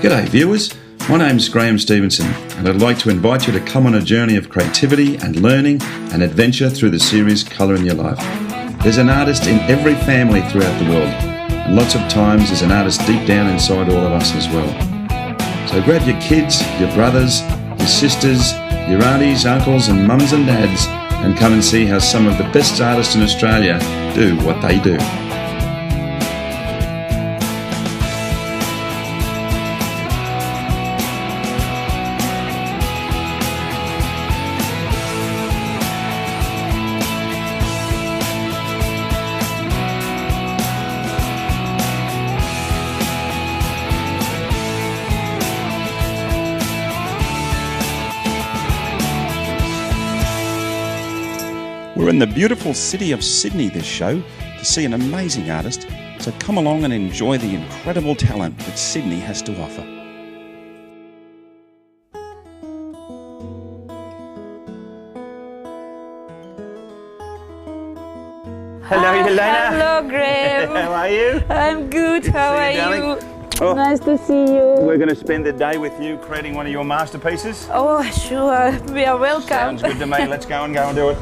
G'day viewers, my name's Graham Stevenson and I'd like to invite you to come on a journey of creativity and learning and adventure through the series Colour in Your Life. There's an artist in every family throughout the world, and lots of times there's an artist deep down inside all of us as well. So grab your kids, your brothers, your sisters, your aunties, uncles and mums and dads and come and see how some of the best artists in Australia do what they do. We're in the beautiful city of Sydney this show to see an amazing artist, so come along and enjoy the incredible talent that Sydney has to offer. Hello, Yelena. Hello, Graham. How are you? I'm good. How are you? Oh, Nice to see you. we're going to spend the day with you creating one of your masterpieces. Oh, sure. We are welcome. Sounds good to me. Let's go and do it.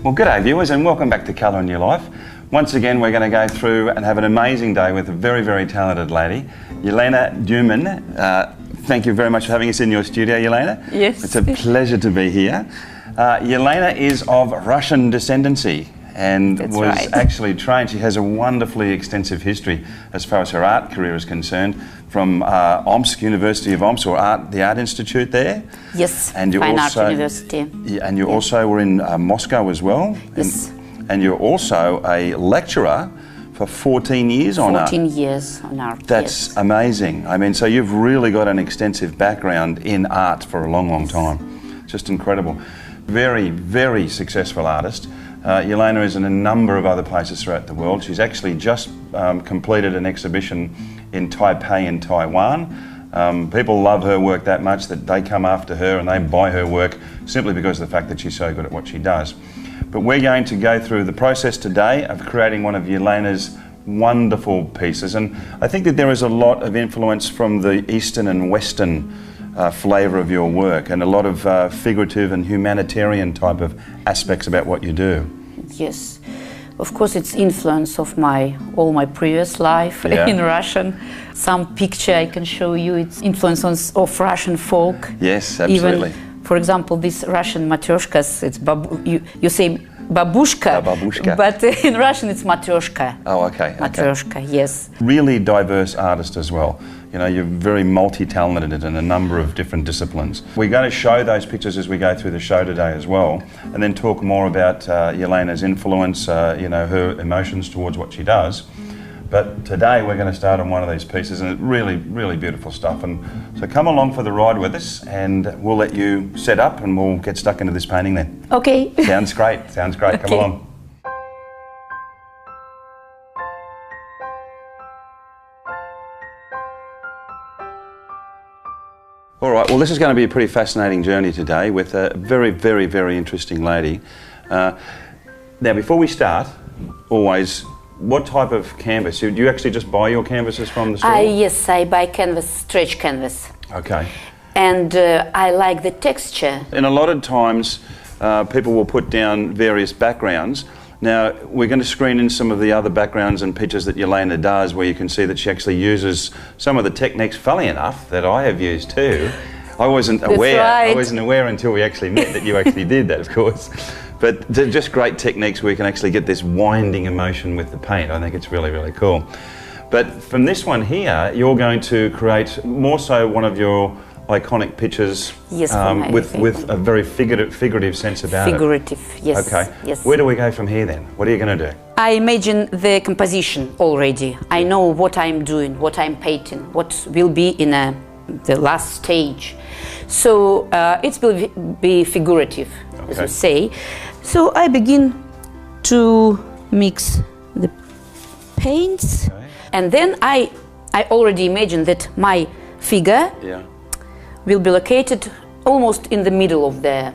Well, g'day viewers and welcome back to Colour in Your Life. Once again, we're going to go through and have an amazing day with a very, very talented lady, Yelena Dyumin. Thank you very much for having us in your studio, Yelena. Yes. It's a pleasure to be here. Yelena is of Russian descendancy and That's was right. actually trained. She has a wonderfully extensive history as far as her art career is concerned from Omsk, University of Omsk, or the Art Institute there. Yes, And you Fine also, Art University. Yeah, and you also were in Moscow as well. Yes. And you're also a lecturer for 14 years on art. 14 years on art. That's yes. amazing. I mean, so you've really got an extensive background in art for a long, long time. Just incredible. Very, very successful artist. Yelena is in a number of other places throughout the world. She's actually just completed an exhibition in Taipei in Taiwan. People love her work that much that they come after her and they buy her work simply because of the fact that she's so good at what she does. But we're going to go through the process today of creating one of Yelena's wonderful pieces, and I think that there is a lot of influence from the Eastern and Western flavour of your work, and a lot of figurative and humanitarian type of aspects about what you do. Yes. Of course, it's influence of all my previous life Yeah. in Russian. Some picture I can show you. It's influence of Russian folk. Yes, absolutely. Even, for example, this Russian matryoshkas. It's you say babushka, Babushka. but in Russian it's matryoshka. Oh, okay. Matryoshka, yes. Really diverse artist as well. You know, you're very multi-talented in a number of different disciplines. We're going to show those pictures as we go through the show today as well, and then talk more about Yelena's influence, you know, her emotions towards what she does. But today we're going to start on one of these pieces, and it's really, really beautiful stuff. And so come along for the ride with us, and we'll let you set up and we'll get stuck into this painting then. Okay. Sounds great, sounds great. Come Okay. along. All right, well, this is going to be a pretty fascinating journey today with a very, very, very interesting lady. Now, before we start, always, what type of canvas? Do you actually just buy your canvases from the store? Yes, I buy canvas, stretch canvas. Okay. And I like the texture. And a lot of times, people will put down various backgrounds. Now, we're going to screen in some of the other backgrounds and pictures that Yelena does, where you can see that she actually uses some of the techniques, funnily enough, that I have used too. I wasn't aware. right. I wasn't aware until we actually met that you actually did that, of course. But they're just great techniques where you can actually get this winding emotion with the paint. I think it's really, really cool. But from this one here, you're going to create more so one of your iconic pictures, Yes, with a very figurative sense about Figurative, yes. Okay. Yes. Where do we go from here then? What are you going to do? I imagine the composition already. I know what I'm doing, what I'm painting, what will be in the last stage. So it will be figurative, as you say. So I begin to mix the paints, and then I already imagine that my figure will be located almost in the middle of the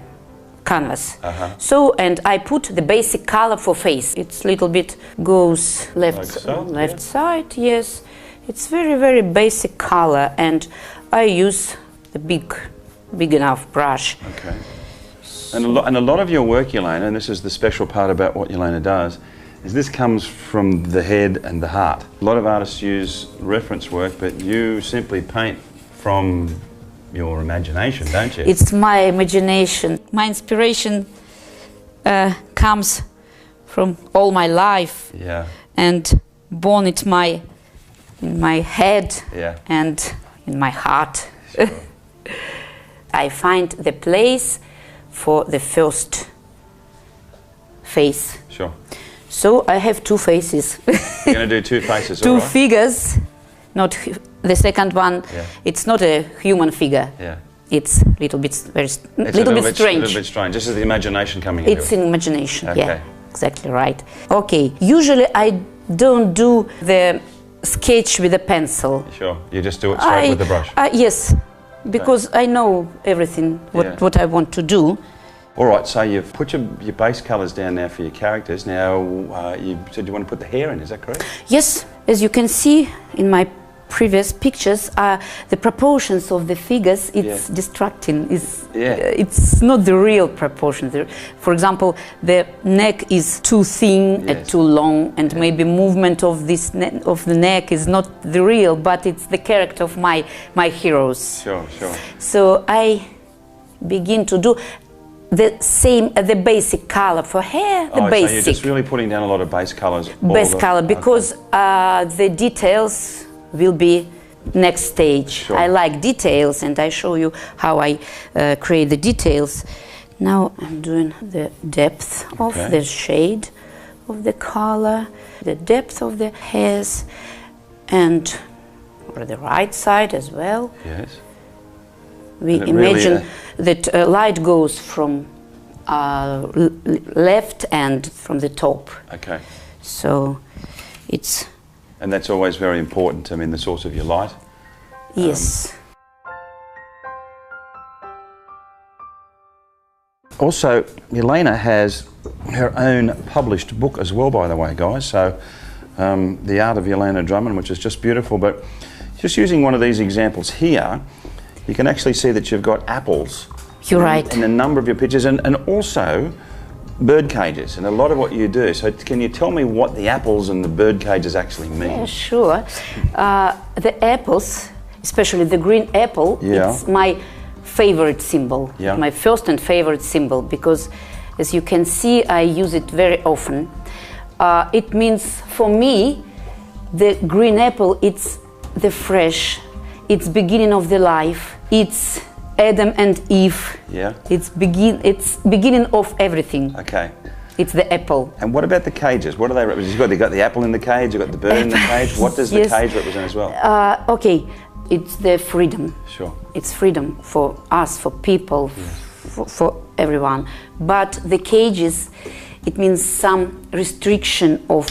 canvas. So, and I put the basic color for face. It's little bit goes left Like so, left side, yes. It's very, very basic color, and I use the big enough brush. Okay. And a lot of your work, Yelena, and this is the special part about what Yelena does, is this comes from the head and the heart. A lot of artists use reference work, but you simply paint from your imagination, don't you? It's my imagination. My inspiration comes from all my life, Yeah. and born in my head, Yeah. and in my heart. Sure. I find the place for the first face. Sure. So I have two faces. You're going to do two faces, Two all right? figures, not the second one. Yeah. It's not a human figure. Yeah. It's a little bit It's little bit strange. A little bit strange. This is the imagination coming into It's it. in imagination. Okay. Yeah, exactly right. Okay. Usually I don't do the sketch with a pencil. Sure. You just do it straight with the brush. Yes, because I know everything what I want to do. All right, so you've put your base colours down now for your characters. Now, you said you want to put the hair in, is that correct? Yes, as you can see in my previous pictures, the proportions of the figures, it's distracting. It's not the real proportion. For example, the neck is too thin and too long, and maybe movement of of the neck is not the real, but it's the character of my heroes. Sure, sure. So I begin to do the basic color for hair, the basic. So you're just really putting down a lot of base colours. Base color, because the details will be next stage. Sure. I like details, and I show you how I create the details. Now I'm doing the depth of the shade of the color, the depth of the hairs, and for the right side as well. Yes. We imagine that light goes from left and from the top. Okay. So it's... And that's always very important, I mean, the source of your light. Yes. Also, Yelena has her own published book as well, by the way, guys. So, The Art of Yelena Drummond, which is just beautiful. But just using one of these examples here, you can actually see that you've got apples. You're right. In a number of your pictures, and also bird cages, and a lot of what you do. So can you tell me what the apples and the bird cages actually mean? Yeah, sure. The apples, especially the green apple, it's my favorite symbol. Yeah. My first and favorite symbol, because as you can see, I use it very often. It means, for me, the green apple, it's the fresh, it's beginning of the life, it's Adam and Eve. Yeah. It's beginning of everything. Okay. It's the apple. And what about the cages? What do they represent? You've got the apple in the cage, you've got the bird in the cage. What does the cage represent as well? Okay, it's the freedom. Sure. It's freedom for us, for people, for everyone. But the cages, it means some restriction of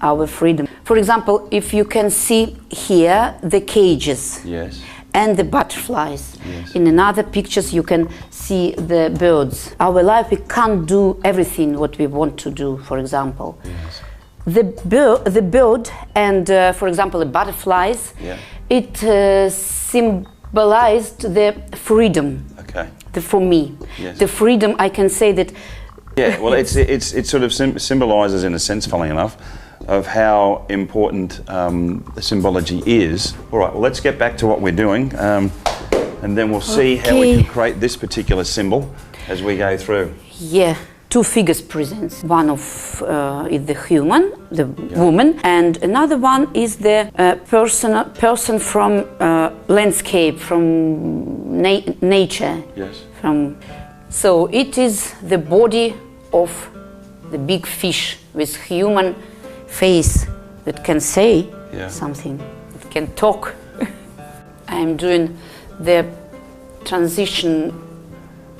our freedom. For example, if you can see here the cages. Yes. And the butterflies. Yes. In another pictures you can see the birds. Our life, we can't do everything what we want to do, for example. Yes. The bird and, for example, the butterflies, it symbolized the freedom. Okay. For me. Yes. The freedom, I can say that... Yeah, well, it sort of symbolises, in a sense, funnily enough, of how important the symbology is. All right, well, let's get back to what we're doing, and then we'll see how we can create this particular symbol as we go through. Yeah, two figures presents. One of is the human, the woman, and another one is the person from landscape, from nature. Yes. So it is the body of the big fish with human face that can say something, that can talk. I'm doing the transition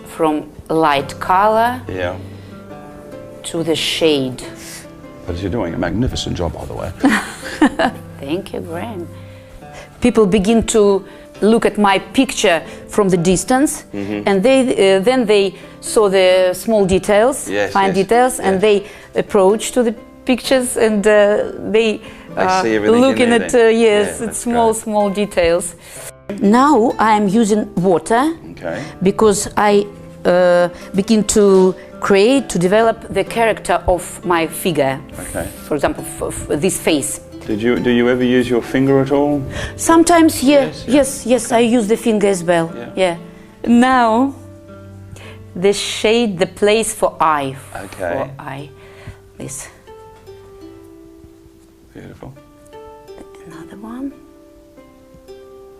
from light color to the shade. But you're doing a magnificent job, by the way. Thank you, Graham. People begin to look at my picture from the distance, and then they saw the small details, fine details, and they approach to the pictures, and they see everything looking in there, at yes, yeah, it's small details. Now I am using water because I begin to create, to develop the character of my figure. Okay. For example, for this face. Do you ever use your finger at all? Sometimes, yes, I use the finger as well. Yeah. Now, the shade, the place for eye. Okay. For eye. This. Beautiful. Another one.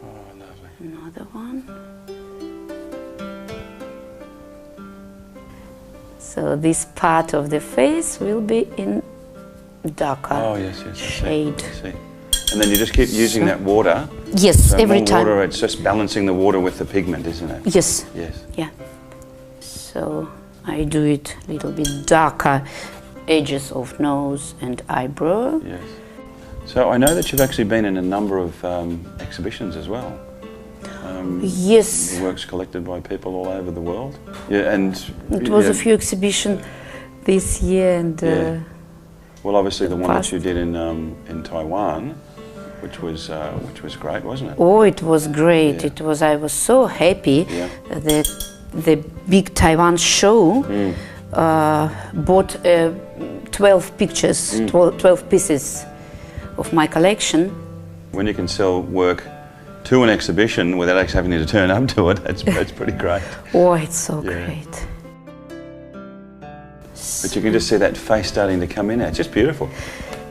Oh, lovely. Another one. So this part of the face will be in darker shade. I see. And then you just keep using that water. Yes, so every more time. Water, it's just balancing the water with the pigment, isn't it? Yes. Yes. Yeah. So I do it a little bit darker, edges of nose and eyebrow. Yes. So I know that you've actually been in a number of exhibitions as well. Yes. Your work's collected by people all over the world. Yeah, and it was a few exhibitions this year, and well, obviously the one that you did in Taiwan, which was great, wasn't it? Oh, it was great. Yeah. It was. I was so happy that the big Taiwan show bought 12 pictures, 12 pieces of my collection. When you can sell work to an exhibition without actually having to turn up to it, that's pretty great. Oh, it's so great. But you can just see that face starting to come in. It's just beautiful.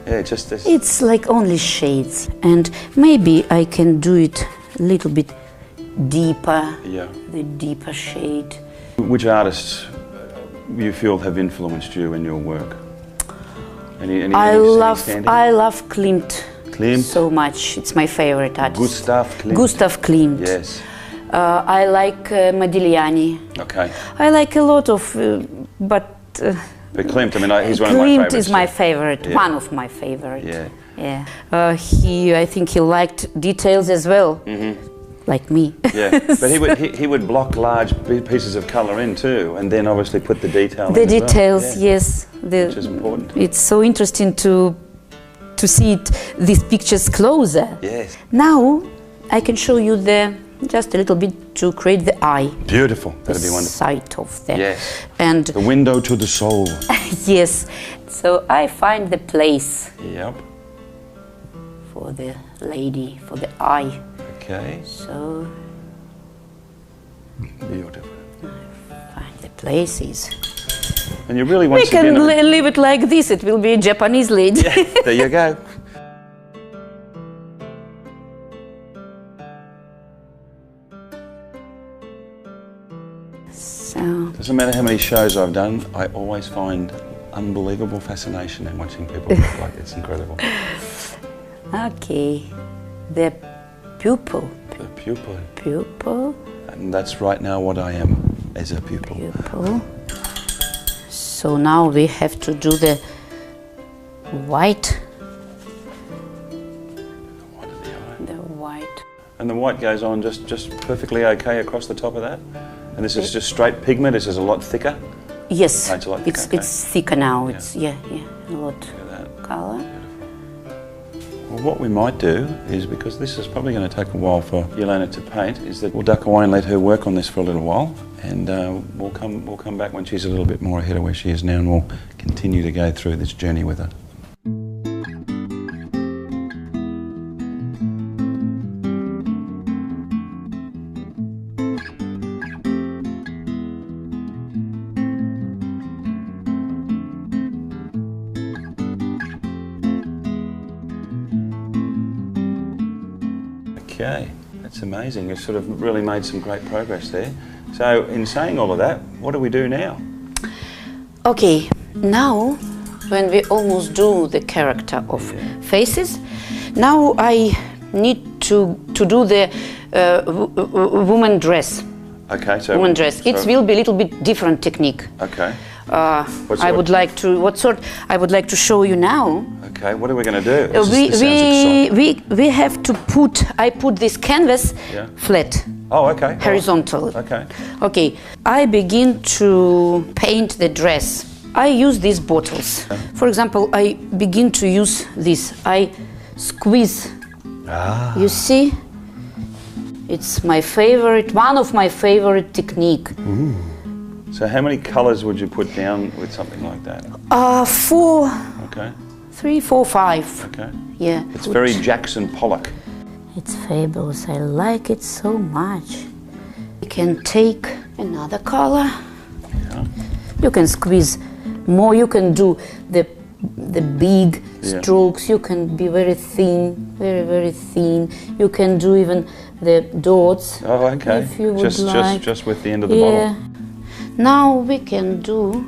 Yeah, it's just this. It's like only shades, and maybe I can do it a little bit deeper. Yeah. The deeper shade. Which artists you feel have influenced you in your work? I love Klimt. Klimt? So much. It's my favorite artist. Gustav Klimt. Gustav Klimt. Yes. I like Modigliani. Okay. I like a lot of, but Klimt, I mean, he's one of my Klimt favorites. is my favorite, Yeah. one of my favorite. Yeah. Yeah. I think he liked details as well, like me. Yeah, but he would block large pieces of colour in too, and then obviously put the detail in. The as well. details, Yeah. yes. Which is important. It's so interesting to see these pictures closer. Yes. Now I can show you just a little bit to create the eye. Beautiful. That'd be wonderful. Sight of the. Yes. And the window to the soul. yes. So I find the place. Yep. For the lady, for the eye. Okay. So. Beautiful. I find the places. And you really want we can leave it like this. It will be a Japanese lady. Yeah, there you go. So. Doesn't matter how many shows I've done, I always find unbelievable fascination in watching people look like it's incredible. Okay, the pupil. The pupil. Pupil. And that's right now what I am, as a pupil. Pupil. So now we have to do the white. The white of the eye. The white. And the white goes on just perfectly okay across the top of that? And this is just straight pigment, this is a lot thicker? Yes, it's a lot thicker, it's thicker now, Yeah. it's, a lot colour. Well, what we might do is, because this is probably going to take a while for Yelena to paint, is that we'll duck away and let her work on this for a little while, and we'll come back when she's a little bit more ahead of where she is now, and we'll continue to go through this journey with her. Okay, that's amazing. You've sort of really made some great progress there. So, in saying all of that, what do we do now? Okay, now when we almost do the character of faces, now I need to do the woman dress. Okay, so woman dress. It will be a little bit different technique. Okay. I would like to show you now. Okay, what are we going to do? This sounds exciting. We have to I put this canvas flat. Oh, okay. Horizontal. Okay. Okay, I begin to paint the dress. I use these bottles. For example, I begin to use this. I squeeze. Ah. You see? It's my favorite, one of my favorite technique. So how many colours would you put down with something like that? 4, Okay. 3, 4, 5. Okay. Yeah. It's very Jackson Pollock. It's fabulous. I like it so much. You can take another color. Yeah. You can squeeze more. You can do the big Yeah. strokes. You can be very thin, very thin. You can do even the dots. Oh, okay. If you would like. Just with the end of the Yeah. bottle. Now we can do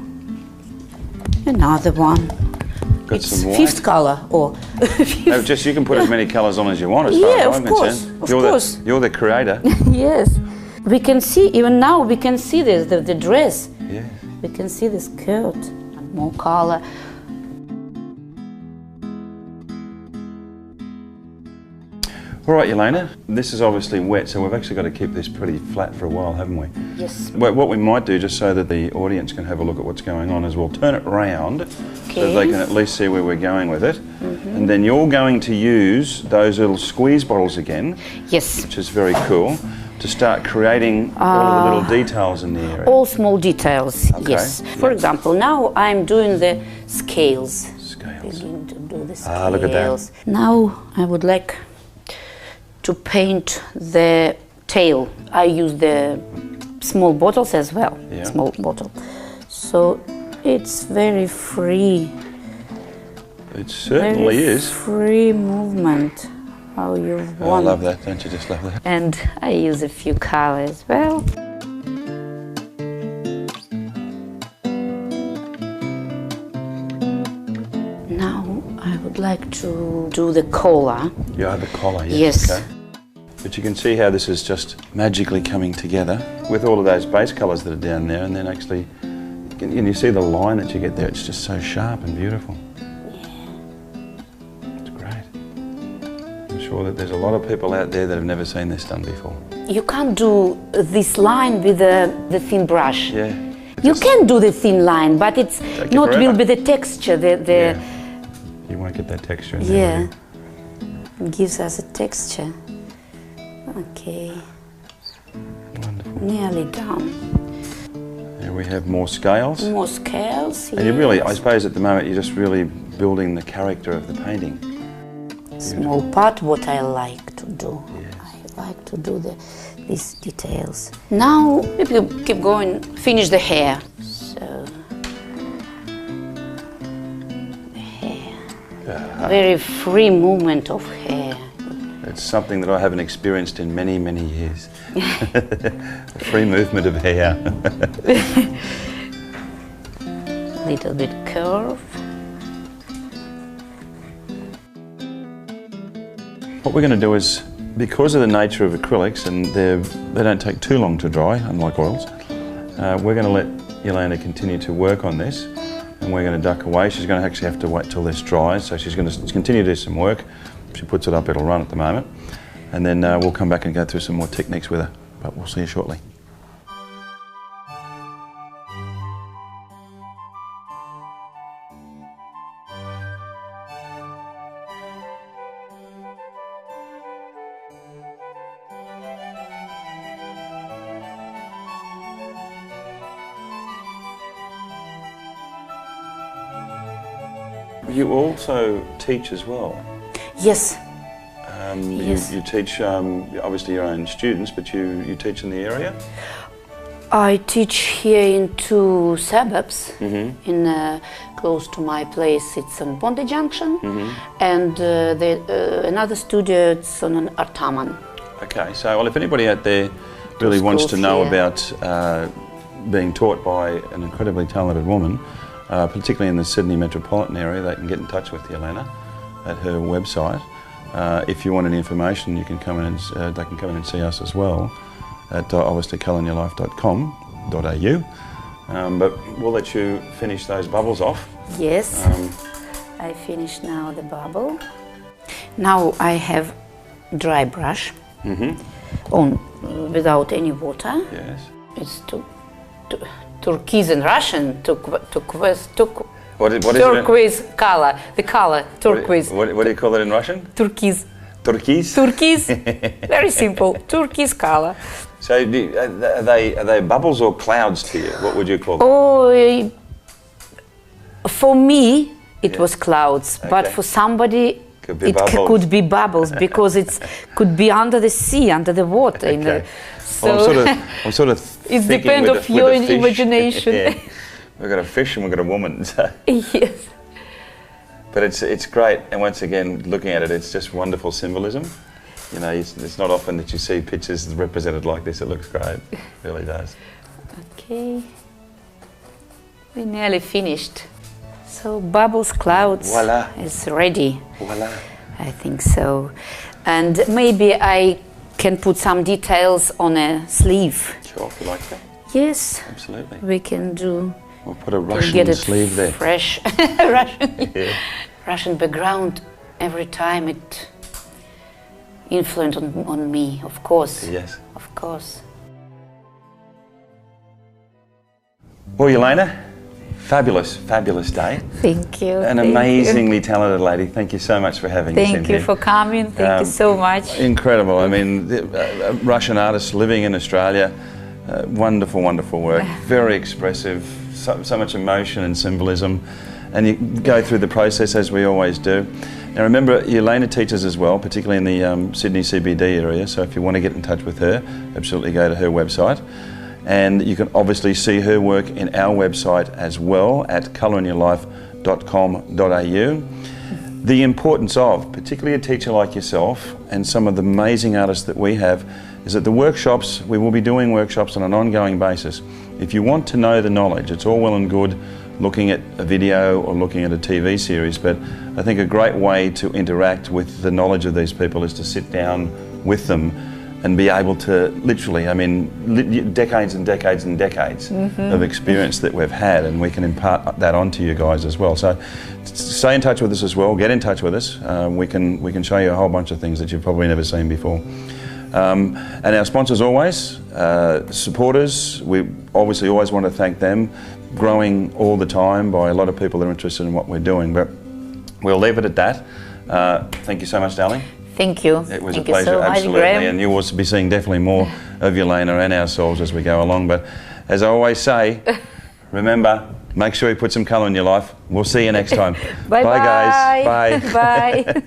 another one. Got It's some white. fifth color or No, just you can put as many colours on as you want, as far Yeah, as of I'm course, concerned. of You're course. You're the creator. yes. We can see even now. We can see the dress. Yeah. We can see the skirt. More color. All right, Yelena. This is obviously wet, so we've actually got to keep this pretty flat for a while, haven't we? Yes. What we might do, just so that the audience can have a look at what's going on, is we'll turn it round so Okay. they can at least see where we're going with it. And then you're going to use those little squeeze bottles again, Yes. which is very cool, to start creating all of the little details in the area. All small details. Okay. Yes. For example, now I'm doing the scales. Scales. Begin to do the scales. Ah, look at that. Now I would like to paint the tail. I use the small bottles as well. Yeah. Small bottle. So it's very free. It certainly very is. Free movement. How you I want. love that, don't you just love that? And I use a few colors as well. Now I would like to do the collar. Yeah, the collar, Yes. Okay. But you can see how this is just magically coming together with all of those base colours that are down there, and then actually, and you see the line that you get there, it's just so sharp and beautiful. It's great. I'm sure that there's a lot of people out there that have never seen this done before. You can't do this line with the thin brush. Yeah. You can do the thin line, but it's Take it not forever. will be the texture. Yeah. You won't get that texture in there. Yeah. will you? It gives us a texture. Okay. Wonderful. Nearly done. Here we have more scales. More scales. And you really, I yes. suppose at the moment, you're just really building the character of the painting. Small part what I like to do. Yes. I like to do these details. Now if you keep going, finish the hair. So the hair. Very free movement of hair. It's something that I haven't experienced in many, many years. A free movement of hair. Little bit curve. What we're going to do is, because of the nature of acrylics, and they don't take too long to dry, unlike oils, we're going to let Yelena continue to work on this, and we're going to duck away. She's going to actually have to wait till this dries, so she's going to continue to do some work. If she puts it up, it'll run at the moment, and then we'll come back and go through some more techniques with her, but we'll see you shortly. You also teach as well. Yes. Yes. You teach, obviously your own students, but you teach in the area? I teach here in 2 suburbs, in close to my place. It's on Bondi Junction, and another studio it's on Artaman. Okay, so well, if anybody out there really wants to know about being taught by an incredibly talented woman, particularly in the Sydney metropolitan area, they can get in touch with Yelena at her website. If you want any information, you can come in and they can come in and see us as well at obviously colouryourlife.com.au. But we'll let you finish those bubbles off. Yes. I finished now the bubble. Now I have dry brush on without any water. Yes. It's turquoise in Russian, What is Turquoise color. The color, it? turquoise. What do you call it in Russian? Turquoise. Turquoise? Turquoise. Very simple. Turquoise color. So are they bubbles or clouds to you? What would you call them? Oh, for me, it was clouds, but for somebody, Could be it bubbles. could be bubbles because it could be under the sea, under the water. Okay. So Well, I'm sort of it thinking depends with of the your fish. imagination. Yeah. We've got a fish and we've got a woman. So. Yes. But it's great, and once again, looking at it, it's just wonderful symbolism. You know, it's not often that you see pictures represented like this. It looks great, it really does. Okay. We nearly finished. So bubbles, clouds Voila. is ready. Voila. I think so. And maybe I can put some details on a sleeve. Sure, if you like that. Yes, Absolutely. we can do. We'll put a Can Russian get it sleeve there. fresh. Yeah. Russian background. Every time it influenced on me, of course. Yes. Of course. Well, Yelena, fabulous, fabulous day. Thank you. An thank amazingly talented lady. Thank you so much for having you. us in Thank you here. for coming. Thank you so much. Incredible. I mean, Russian artists living in Australia, wonderful, wonderful work. Very expressive, so much emotion and symbolism. And you go through the process as we always do. Now remember, Yelena teaches as well, particularly in the Sydney CBD area, so if you want to get in touch with her, absolutely go to her website. And you can obviously see her work in our website as well at colorinyourlife.com.au. The importance of, particularly a teacher like yourself and some of the amazing artists that we have, is that the workshops, we will be doing workshops on an ongoing basis. If you want to know the knowledge, it's all well and good looking at a video or looking at a TV series, but I think a great way to interact with the knowledge of these people is to sit down with them and be able to literally, I mean, decades and decades and decades of experience that we've had, and we can impart that onto you guys as well. So stay in touch with us as well, get in touch with us. We can show you a whole bunch of things that you've probably never seen before. And our sponsors always, supporters, we obviously always want to thank them, growing all the time by a lot of people that are interested in what we're doing, but we'll leave it at that. Thank you so much, darling. Thank you. It was Thank a pleasure, you so absolutely, much, Graham. and you'll also be seeing definitely more of Yelena and ourselves as we go along. But as I always say, remember, make sure you put some colour in your life. We'll see you next time. Bye, Bye guys. Bye. Bye.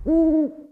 Mm-hmm.